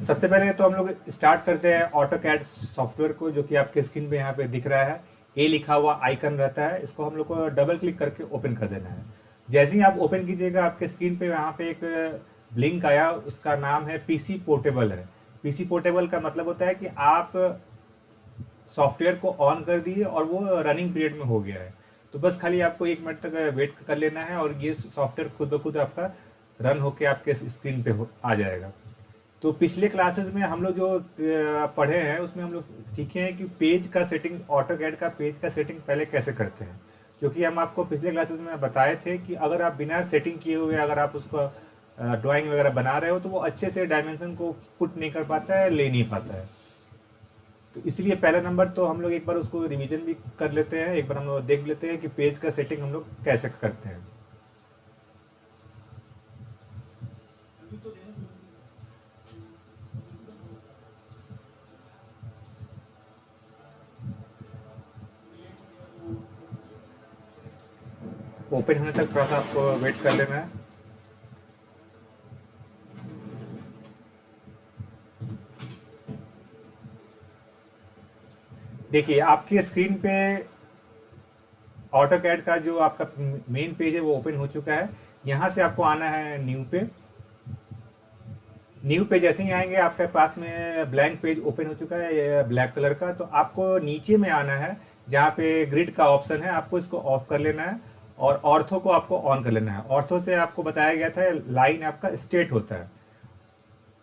सबसे पहले तो हम लोग स्टार्ट करते हैं ऑटो कैड सॉफ्टवेयर को, जो कि आपके स्क्रीन पे यहाँ पे दिख रहा है। ए लिखा हुआ आइकन रहता है, इसको हम लोग को डबल क्लिक करके ओपन कर देना है। जैसे ही आप ओपन कीजिएगा, आपके स्क्रीन पे यहाँ पे एक लिंक आया, उसका नाम है पीसी पोर्टेबल है। पीसी पोर्टेबल का मतलब होता है कि आप सॉफ्टवेयर को ऑन कर दिए और वो रनिंग पीरियड में हो गया है। तो बस खाली आपको 1 मिनट तक वेट कर लेना है और ये सॉफ्टवेयर खुद ब खुद आपका रन होके आपके स्क्रीन पे आ जाएगा। तो पिछले क्लासेस में हम लोग जो पढ़े हैं, उसमें हम लोग सीखे हैं कि पेज का सेटिंग, ऑटोकैड का पेज का सेटिंग पहले कैसे करते हैं। जो कि हम आपको पिछले क्लासेस में बताए थे कि अगर आप बिना सेटिंग किए हुए अगर आप उसको ड्राइंग वगैरह बना रहे हो, तो वो अच्छे से डायमेंशन को पुट नहीं कर पाता है, ले नहीं पाता है। तो इसलिए पहला नंबर तो हम लोग एक बार उसको रिवीजन भी कर लेते हैं, एक बार हम लोग देख लेते हैं कि पेज का सेटिंग हम लोग कैसे करते हैं। ओपन होने तक थोड़ा सा आपको वेट कर लेना है। देखिए आपकी स्क्रीन पे ऑटोकैड का जो आपका मेन पेज है वो ओपन हो चुका है। यहाँ से आपको आना है न्यू पे। न्यू पे जैसे ही आएंगे, आपके पास में ब्लैंक पेज ओपन हो चुका है ये ब्लैक कलर का। तो आपको नीचे में आना है, जहाँ पे ग्रिड का ऑप्शन है, आपको इसको ऑफ कर लेना है और ऑर्थो को आपको ऑन कर लेना है। ऑर्थो से आपको बताया गया था लाइन आपका स्ट्रेट होता है,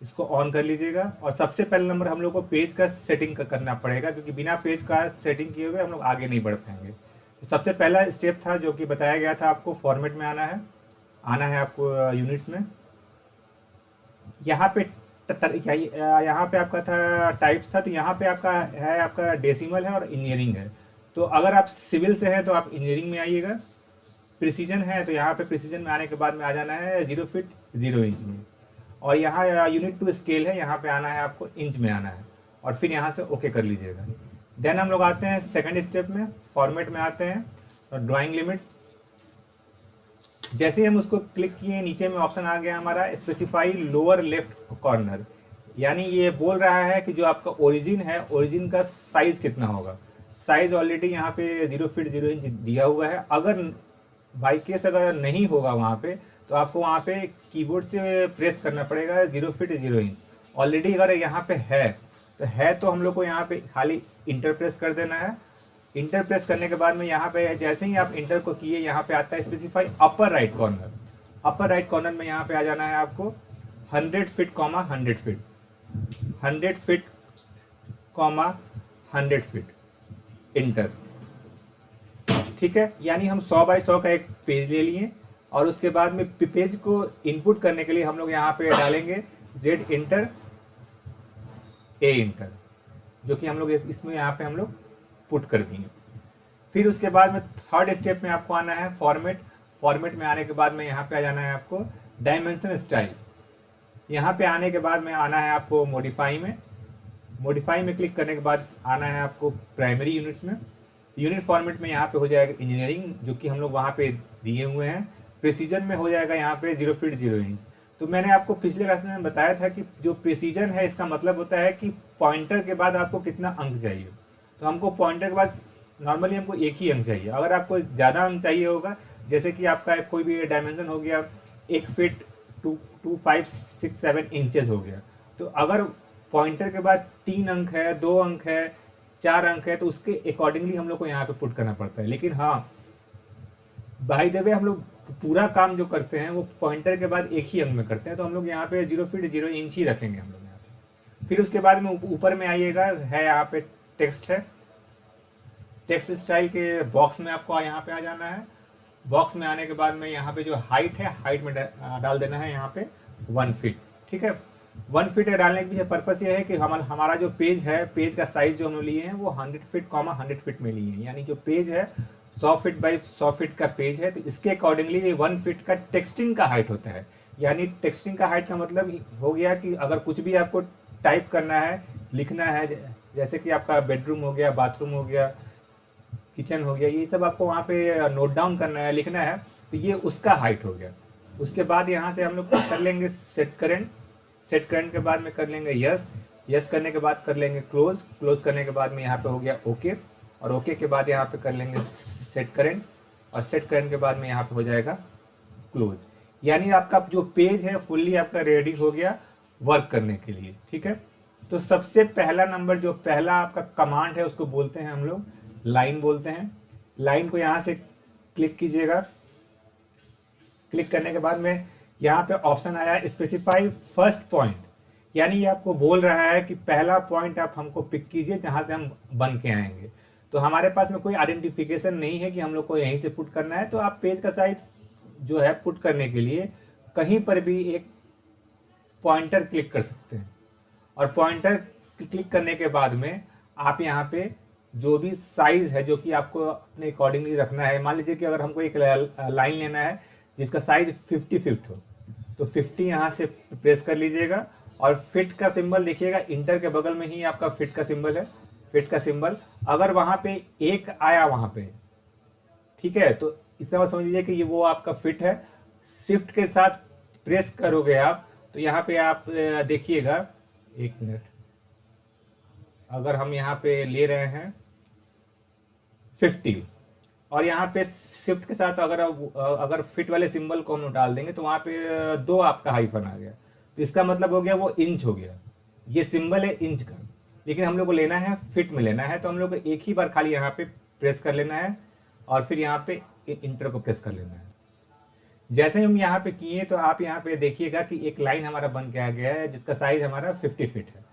इसको ऑन कर लीजिएगा। और सबसे पहले नंबर हम लोग को पेज का सेटिंग करना पड़ेगा, क्योंकि बिना पेज का सेटिंग किए हुए हम लोग आगे नहीं बढ़ पाएंगे। तो सबसे पहला स्टेप था जो कि बताया गया था, आपको फॉर्मेट में आना है आपको यूनिट्स में। यहाँ पे यहाँ पे आपका था टाइप्स था, तो यहाँ पे आपका है, आपका डेसिमल है और इंजीनियरिंग है। तो अगर आप सिविल से हैं तो आप इंजीनियरिंग में आइएगा। प्रिसीजन है तो यहाँ पे प्रिसीजन में आने के बाद में आ जाना है 0 फीट 0 इंच में। और यहाँ यूनिट टू स्केल है, यहाँ पे आना है आपको इंच में आना है, और फिर यहाँ से ओके कर लीजिएगा। देन हम लोग आते हैं सेकंड स्टेप में, फॉर्मेट में आते हैं और ड्राइंग लिमिट्स। जैसे ही हम उसको क्लिक किए, नीचे में ऑप्शन आ गया हमारा स्पेसिफाई लोअर लेफ्ट कॉर्नर। यानी ये बोल रहा है कि जो आपका ओरिजिन है, ओरिजिन का साइज कितना होगा। साइज ऑलरेडी यहाँ पे 0 फीट 0 इंच दिया हुआ है। अगर बाई केस अगर नहीं होगा वहाँ पे, तो आपको वहाँ पे कीबोर्ड से प्रेस करना पड़ेगा 0 फीट 0 इंच। ऑलरेडी अगर यहाँ पे है तो हम लोग को यहाँ पे खाली इंटर प्रेस कर देना है। इंटर प्रेस करने के बाद में यहाँ पे जैसे ही आप इंटर को किए, यहाँ पे आता है specify upper right corner. Upper right corner में यहाँ पे आ जाना है आपको 100 feet 100 feet, 100 feet 100 feet, inter. ठीक है, यानी हम 100 बाई 100 का एक पेज ले लिए, और उसके बाद में पेज को इनपुट करने के लिए हम लोग यहाँ पे डालेंगे Z इंटर A इंटर, जो कि हम लोग इसमें यहाँ पे हम लोग पुट कर दिए। फिर उसके बाद में थर्ड स्टेप में आपको आना है फॉर्मेट। फॉर्मेट में आने के बाद में यहाँ पे आ जाना है आपको डायमेंशन स्टाइल। यहाँ पे आने के बाद में आना है आपको मॉडिफाई में। मॉडिफाई में क्लिक करने के बाद आना है आपको प्राइमरी यूनिट्स में। यूनिट फॉर्मेट में यहाँ पे हो जाएगा इंजीनियरिंग, जो कि हम लोग वहाँ पे दिए हुए हैं। प्रिसीजन में हो जाएगा यहाँ पे 0 फीट 0 इंच। तो मैंने आपको पिछले क्लास में बताया था कि जो प्रिसीजन है, इसका मतलब होता है कि पॉइंटर के बाद आपको कितना अंक चाहिए। तो हमको पॉइंटर के बाद नॉर्मली हमको एक ही अंक चाहिए। अगर आपको ज़्यादा अंक चाहिए होगा, जैसे कि आपका कोई भी डायमेंशन हो गया 1 फीट 2 5 6 7 इंचेस हो गया, तो अगर पॉइंटर के बाद 3 अंक है, 2 अंक है, 4 अंक है, तो उसके अकॉर्डिंगली हम लोग को यहाँ पे पुट करना पड़ता है। लेकिन हाँ, बाय द वे हम लोग पूरा काम जो करते हैं वो पॉइंटर के बाद एक ही अंक में करते हैं। तो हम लोग यहाँ पे 0 फीट 0 इंच ही रखेंगे हम लोग यहाँ पे। फिर उसके बाद में ऊपर में आइएगा, है यहाँ पे टेक्स्ट है। टेक्स्ट स्टाइल के बॉक्स में आपको यहाँ पे आ जाना है। बॉक्स में आने के बाद में यहाँ पे जो हाइट है, हाइट में डाल देना है यहाँ पे 1 फीट। ठीक है, 1 फीट डालने के पीछे पर्पस ये है कि हमारा जो पेज है, पेज का साइज जो हम लिए हैं वो 100 फीट 100 फीट में लिए हैं। यानी जो पेज है 100 फीट बाई 100 फीट का पेज है, तो इसके अकॉर्डिंगली 1 फीट का टेक्सटिंग का हाइट होता है। यानी टेक्सटिंग का हाइट का मतलब हो गया कि अगर कुछ भी आपको टाइप करना है, लिखना है, जैसे कि आपका बेडरूम हो गया, बाथरूम हो गया, किचन हो गया, ये सब आपको वहाँ पे नोट डाउन करना है, लिखना है, तो ये उसका हाइट हो गया। उसके बाद यहाँ से हम लोग कर लेंगे सेट करेंट। सेट करंट के बाद में कर लेंगे यस, यस करने के बाद कर लेंगे क्लोज, क्लोज करने के बाद में यहाँ पे हो गया ओके, और ओके के बाद यहाँ पे कर लेंगे सेट करंट, और सेट करंट के बाद में यहाँ पे हो जाएगा क्लोज। यानी आपका जो पेज है फुल्ली आपका रेडी हो गया वर्क करने के लिए। ठीक है, तो सबसे पहला नंबर जो पहला आपका कमांड है उसको बोलते हैं हम लोग लाइन बोलते हैं। लाइन को यहाँ से क्लिक कीजिएगा, क्लिक करने के बाद में यहाँ पे ऑप्शन आया स्पेसिफाई फर्स्ट पॉइंट, यानी ये आपको बोल रहा है कि पहला पॉइंट आप हमको पिक कीजिए जहाँ से हम बन के आएंगे। तो हमारे पास में कोई आइडेंटिफिकेशन नहीं है कि हम लोग को यहीं से पुट करना है, तो आप पेज का साइज जो है पुट करने के लिए कहीं पर भी एक पॉइंटर क्लिक कर सकते हैं, और पॉइंटर क्लिक करने के बाद में आप यहाँ पे जो भी साइज है जो कि आपको अपने अकॉर्डिंगली रखना है, मान लीजिए कि अगर हमको एक लाइन लेना है जिसका साइज 50 फीट हो, तो 50 यहाँ से प्रेस कर लीजिएगा, और फिट का सिंबल देखिएगा इंटर के बगल में ही आपका फिट का सिंबल है। फिट का सिंबल अगर वहाँ पे एक आया वहाँ पे, ठीक है, तो इसका मतलब समझ लीजिए कि ये वो आपका फिट है। शिफ्ट के साथ प्रेस करोगे आप तो यहाँ पे आप देखिएगा, एक मिनट, अगर हम यहाँ पे ले रहे हैं 50 और यहाँ पे शिफ्ट के साथ अगर फिट वाले सिंबल को हम डाल देंगे तो वहाँ पे 2 आपका हाइफन आ गया, तो इसका मतलब हो गया वो इंच हो गया। ये सिंबल है इंच का, लेकिन हम लोग को लेना है फिट में लेना है, तो हम लोग को एक ही बार खाली यहाँ पे प्रेस कर लेना है और फिर यहाँ पे इंटर को प्रेस कर लेना है। जैसे हम यहाँ पे किए तो आप यहाँ पे देखिएगा कि एक लाइन हमारा बन के आ गया है जिसका साइज हमारा 50 फीट है।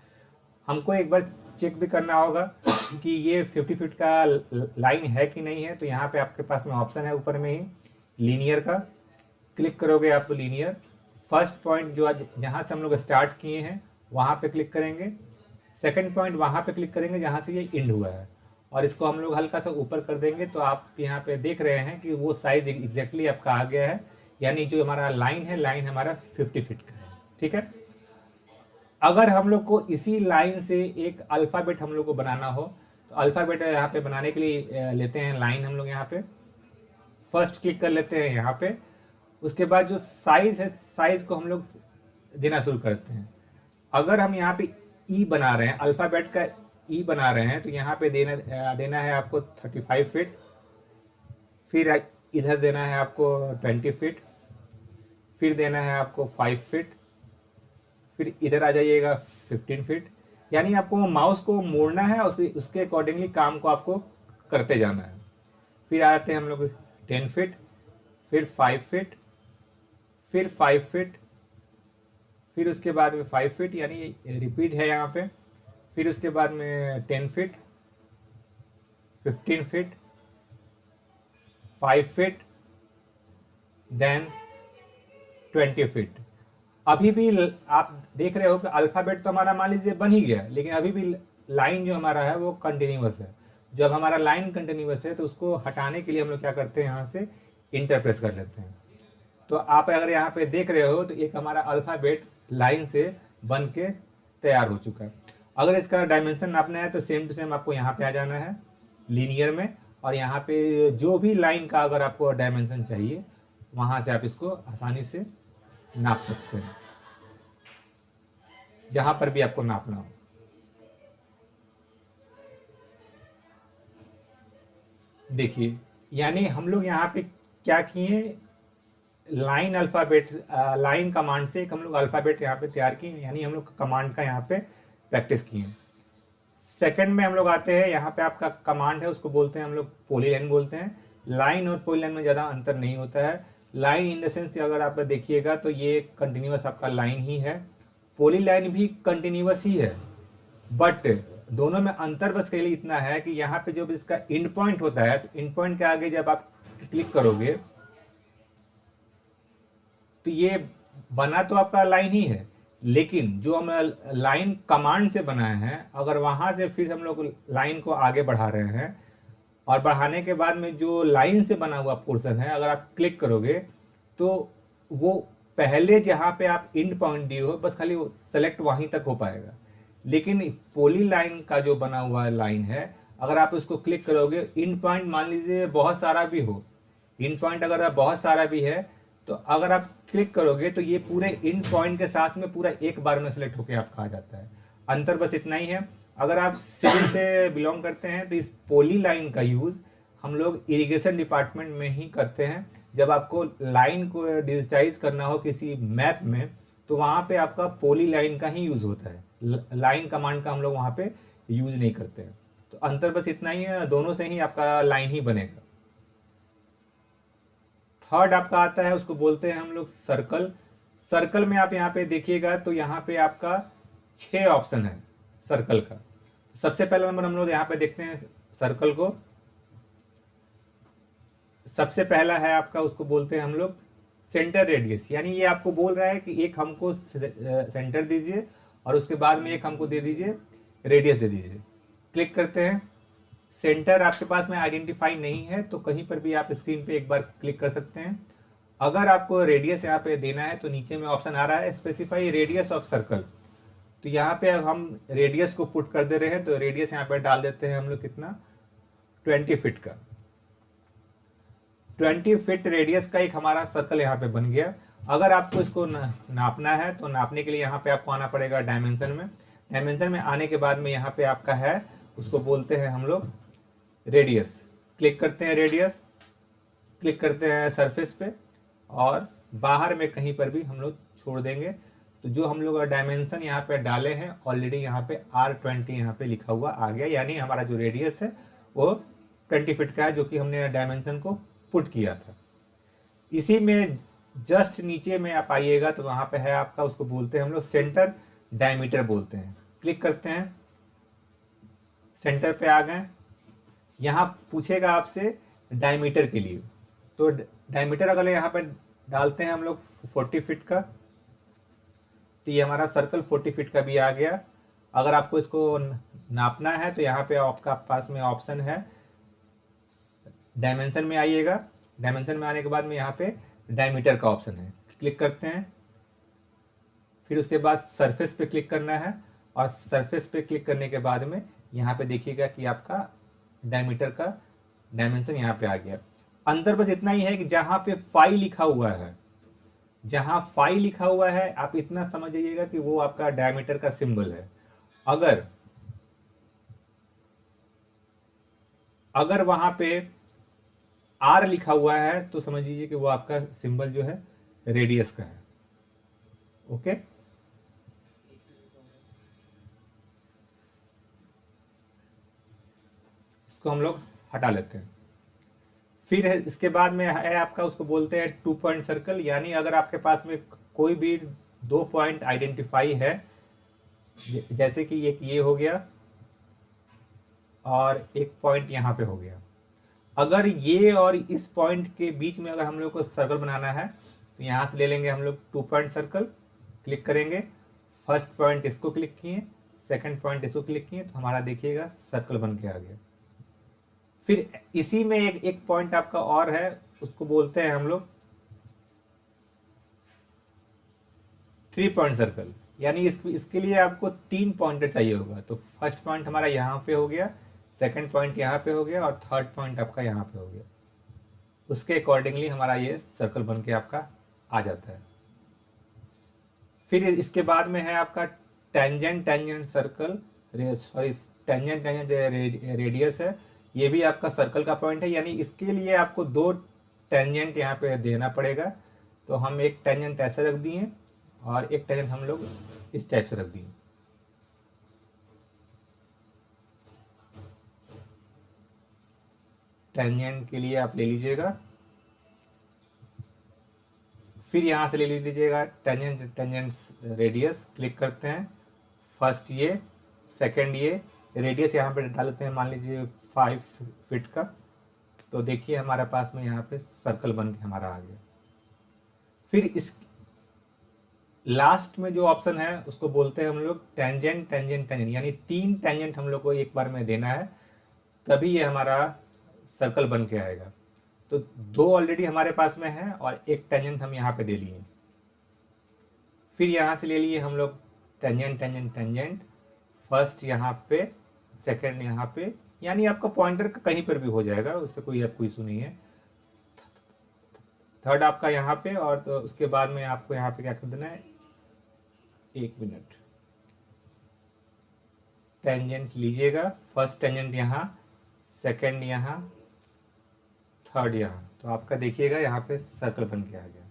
हमको एक बार चेक भी करना होगा कि ये 50 फीट का लाइन है कि नहीं है, तो यहाँ पे आपके पास में ऑप्शन है ऊपर में ही लीनियर का, क्लिक करोगे आप लीनियर, फर्स्ट पॉइंट जो जहाँ से हम लोग स्टार्ट किए हैं वहाँ पे क्लिक करेंगे, सेकंड पॉइंट वहाँ पे क्लिक करेंगे जहाँ से ये एंड हुआ है, और इसको हम लोग हल्का सा ऊपर कर देंगे, तो आप यहाँ पे देख रहे हैं कि वो साइज एग्जैक्टली आपका आ गया है, यानी जो हमारा लाइन है, लाइन हमारा 50 फीट का है। ठीक है, अगर हम लोग को इसी लाइन से एक अल्फ़ाबेट हम लोग को बनाना हो, तो अल्फ़ाबेट यहाँ पे बनाने के लिए लेते हैं लाइन, हम लोग यहाँ पे फर्स्ट क्लिक कर लेते हैं यहाँ पे, उसके बाद जो साइज है साइज को हम लोग देना शुरू करते हैं। अगर हम यहाँ पे ई बना रहे हैं, अल्फ़ाबेट का ई बना रहे हैं, तो यहाँ पे देना है आपको 35 फीट, फिर इधर देना है आपको 20 फीट, फिर देना है आपको 5 फीट, फिर इधर आ जाइएगा 15 फीट, यानी आपको माउस को मोड़ना है, उसके अकॉर्डिंगली काम को आपको करते जाना है। फिर आते हैं हम लोग 10 फीट, फिर 5 फीट, फिर 5 फीट, फिर उसके बाद में 5 फीट, यानी रिपीट है यहाँ पे, फिर उसके बाद में 10 feet, 15 feet, 5 feet, then 20 feet. अभी भी आप देख रहे हो कि अल्फ़ाबेट तो हमारा मान लीजिए बन ही गया, लेकिन अभी भी लाइन जो हमारा है वो कंटिन्यूअस है। जब हमारा लाइन कंटिन्यूअस है तो उसको हटाने के लिए हम लोग क्या करते हैं, यहाँ से इंटर प्रेस कर लेते हैं। तो आप अगर यहाँ पे देख रहे हो तो एक हमारा अल्फ़ाबेट लाइन से बन के तैयार हो चुका है। अगर इसका डायमेंशन नापना है तो सेम टू सेम आपको यहाँ पे आ जाना है लीनियर में, और यहाँ पे जो भी लाइन का अगर आपको डायमेंशन चाहिए वहाँ से आप इसको आसानी से नाप सकते हैं, जहाँ पर भी आपको नापना हो। देखिए, यानी हम लोग यहाँ पे क्या किए, लाइन अल्फ़ाबेट, लाइन कमांड से एक हम लोग अल्फ़ाबेट यहाँ पे तैयार किए, यानी हम लोग कमांड का यहाँ पे प्रैक्टिस किए। सेकंड में हम लोग आते हैं, यहाँ पे आपका कमांड है उसको बोलते हैं हम लोग पॉलीलाइन बोलते हैं। लाइन और पॉलीलाइन में ज़्यादा अंतर नहीं होता है। लाइन इन द सेंस अगर आप देखिएगा तो ये कंटिन्यूअस आपका लाइन ही है, पॉलीलाइन भी कंटिन्यूअस ही है, बट दोनों में अंतर बस के लिए इतना है कि यहाँ पे जो भी इसका एंड पॉइंट होता है, तो एंड पॉइंट के आगे जब आप क्लिक करोगे तो ये बना तो आपका लाइन ही है, लेकिन जो हम लाइन कमांड से बनाए हैं, अगर वहाँ से फिर हम लोग लाइन को आगे बढ़ा रहे हैं, और बढ़ाने के बाद में जो लाइन से बना हुआ पोर्शन है अगर आप क्लिक करोगे तो वो पहले जहाँ पे आप एंड पॉइंट दिए हो बस खाली वो सेलेक्ट वहीं तक हो पाएगा। लेकिन पॉली लाइन का जो बना हुआ लाइन है, अगर आप उसको क्लिक करोगे, एंड पॉइंट मान लीजिए बहुत सारा भी हो, एंड पॉइंट अगर बहुत सारा भी है तो अगर आप क्लिक करोगे तो ये पूरे इन पॉइंट के साथ में पूरा एक बार में सेलेक्ट होकर आपका आ जाता है। अंतर बस इतना ही है। अगर आप सिविल से बिलोंग करते हैं तो इस पोली लाइन का यूज़ हम लोग इरिगेशन डिपार्टमेंट में ही करते हैं। जब आपको लाइन को डिजिटाइज करना हो किसी मैप में तो वहाँ पे आपका पोली लाइन का ही यूज़ होता है, लाइन कमांड का हम लोग वहाँ पे यूज़ नहीं करते हैं। तो अंतर बस इतना ही है, दोनों से ही आपका लाइन ही बनेगा। थर्ड आपका आता है, उसको बोलते हैं हम लोग सर्कल। सर्कल में आप यहाँ पे देखिएगा तो यहाँ पे आपका 6 ऑप्शन है सर्कल का। सबसे पहला नंबर हम लोग यहाँ पे देखते हैं सर्कल को। सबसे पहला है आपका, उसको बोलते हैं हम लोग सेंटर रेडियस, यानी ये आपको बोल रहा है कि एक हमको सेंटर दीजिए और उसके बाद में एक हमको दे दीजिए रेडियस दे दीजिए। क्लिक करते हैं। सेंटर आपके पास में आइडेंटिफाई नहीं है तो कहीं पर भी आप स्क्रीन पे एक बार क्लिक कर सकते हैं। अगर आपको रेडियस यहाँ पे देना है तो नीचे में ऑप्शन आ रहा है स्पेसिफाई रेडियस ऑफ सर्कल। तो यहाँ पे हम रेडियस को पुट कर दे रहे हैं, तो रेडियस यहाँ पे डाल देते हैं हम लोग कितना, 20 फीट का। 20 फीट रेडियस का एक हमारा सर्कल यहाँ पे बन गया। अगर आपको इसको नापना है तो नापने के लिए यहाँ पे आपको आना पड़ेगा डायमेंशन में। डायमेंशन में आने के बाद में यहाँ पे आपका है, उसको बोलते हैं हम लोग रेडियस। क्लिक करते हैं रेडियस, क्लिक करते हैं सरफेस पे और बाहर में कहीं पर भी हम लोग छोड़ देंगे। तो जो हम लोग डायमेंशन यहाँ पे डाले हैं ऑलरेडी यहाँ पे R20 यहाँ पे लिखा हुआ आ गया, यानी हमारा जो रेडियस है वो 20 फीट का है जो कि हमने डायमेंशन को पुट किया था। इसी में जस्ट नीचे में आप आइएगा तो वहाँ पे है आपका, उसको बोलते हैं हम लोग सेंटर डायमीटर बोलते हैं। क्लिक करते हैं, सेंटर पे आ गए। यहाँ पूछेगा आपसे डायमीटर के लिए, तो डायमीटर अगर यहाँ पे डालते हैं हम लोग 40 फीट का तो ये हमारा सर्कल 40 फीट का भी आ गया। अगर आपको इसको नापना है तो यहाँ पे आपका पास में ऑप्शन है, डायमेंशन में आइएगा। डायमेंशन में आने के बाद में यहाँ पे डायमीटर का ऑप्शन है, क्लिक करते हैं। फिर उसके बाद सरफेस पे क्लिक करना है और सरफेस पे क्लिक करने के बाद में यहाँ पे देखिएगा कि आपका डायमीटर का डायमेंशन यहाँ पे आ गया। अंदर बस इतना ही है कि जहाँ पे 5 लिखा हुआ है, जहाँ 5 लिखा हुआ है आप इतना समझ जाइएगा कि वो आपका डायमीटर का सिंबल है। अगर वहां पे R लिखा हुआ है तो समझ लीजिए कि वो आपका सिंबल जो है रेडियस का है। ओके, इसको हम लोग हटा लेते हैं। फिर इसके बाद में है आपका, उसको बोलते हैं 2 पॉइंट सर्कल, यानी अगर आपके पास में कोई भी 2 पॉइंट आइडेंटिफाई है, जैसे कि एक ये हो गया और एक पॉइंट यहाँ पे हो गया। अगर ये और इस पॉइंट के बीच में अगर हम लोग को सर्कल बनाना है तो यहाँ से ले लेंगे हम लोग 2 पॉइंट सर्कल। क्लिक करेंगे, फर्स्ट पॉइंट इसको क्लिक किए, सेकंड पॉइंट इसको क्लिक किए, तो हमारा देखिएगा सर्कल बन के आ गया। फिर इसी में एक पॉइंट आपका और है, उसको बोलते हैं हम लोग 3 पॉइंट सर्कल, यानी इसके लिए आपको 3 पॉइंटर चाहिए होगा। तो फर्स्ट पॉइंट हमारा यहाँ पे हो गया, सेकंड पॉइंट यहाँ पे हो गया और थर्ड पॉइंट आपका यहाँ पे हो गया। उसके अकॉर्डिंगली हमारा ये सर्कल बन के आपका आ जाता है। फिर इसके बाद में है आपका tangent circle, sorry tangent radius है, ये भी आपका सर्कल का पॉइंट है, यानी इसके लिए आपको 2 टेंजेंट यहाँ पे देना पड़ेगा। तो हम एक टेंजेंट ऐसे रख दिए और एक टेंजेंट हम लोग इस टाइप से रख दिए। टेंजेंट के लिए आप ले लीजिएगा, फिर यहाँ से ले लीजिएगा टेंजेंट रेडियस। क्लिक करते हैं, फर्स्ट ये, सेकंड ये, रेडियस यहाँ पे डाल देते हैं, मान लीजिए 5 फीट का। तो देखिए हमारे पास में यहाँ पे सर्कल बन के हमारा आ गया। फिर इस लास्ट में जो ऑप्शन है उसको बोलते हैं हम लोग टेंजेंट, यानी 3 टेंजेंट हम लोग को एक बार में देना है, तभी ये हमारा सर्कल बन के आएगा। तो 2 ऑलरेडी हमारे पास में है और एक टेंजेंट हम यहाँ पे दे लिए। फिर यहाँ से ले लिए हम लोग टेंजेंट, फर्स्ट यहाँ पे, सेकंड यहाँ पे, यानी आपका पॉइंटर कहीं पर भी हो जाएगा, उससे कोई आपको इशू नहीं है। थर्ड आपका यहाँ पे, और तो उसके बाद में आपको यहाँ पे क्या कर देना है, 1 मिनट टेंजेंट लीजिएगा। फर्स्ट टेंजेंट यहाँ, सेकंड यहाँ, थर्ड यहाँ, तो आपका देखिएगा यहाँ पे सर्कल बन के आ गया।